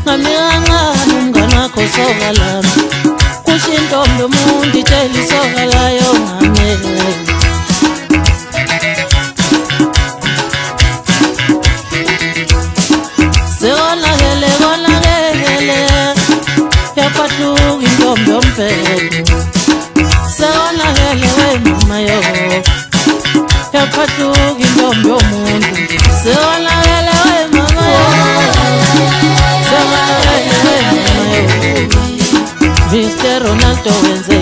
Ngamiyancane umngane wakho soka lami kusho intombi yomuntu itshela isoka layo ngamele Sekonakele yaphathuka intombi yombhede Sekonakele we mama yo yaphathuka intombi yomuntu Sekonakele we mama yo Sekonakele we mama yo Mr. Ronaldo wenze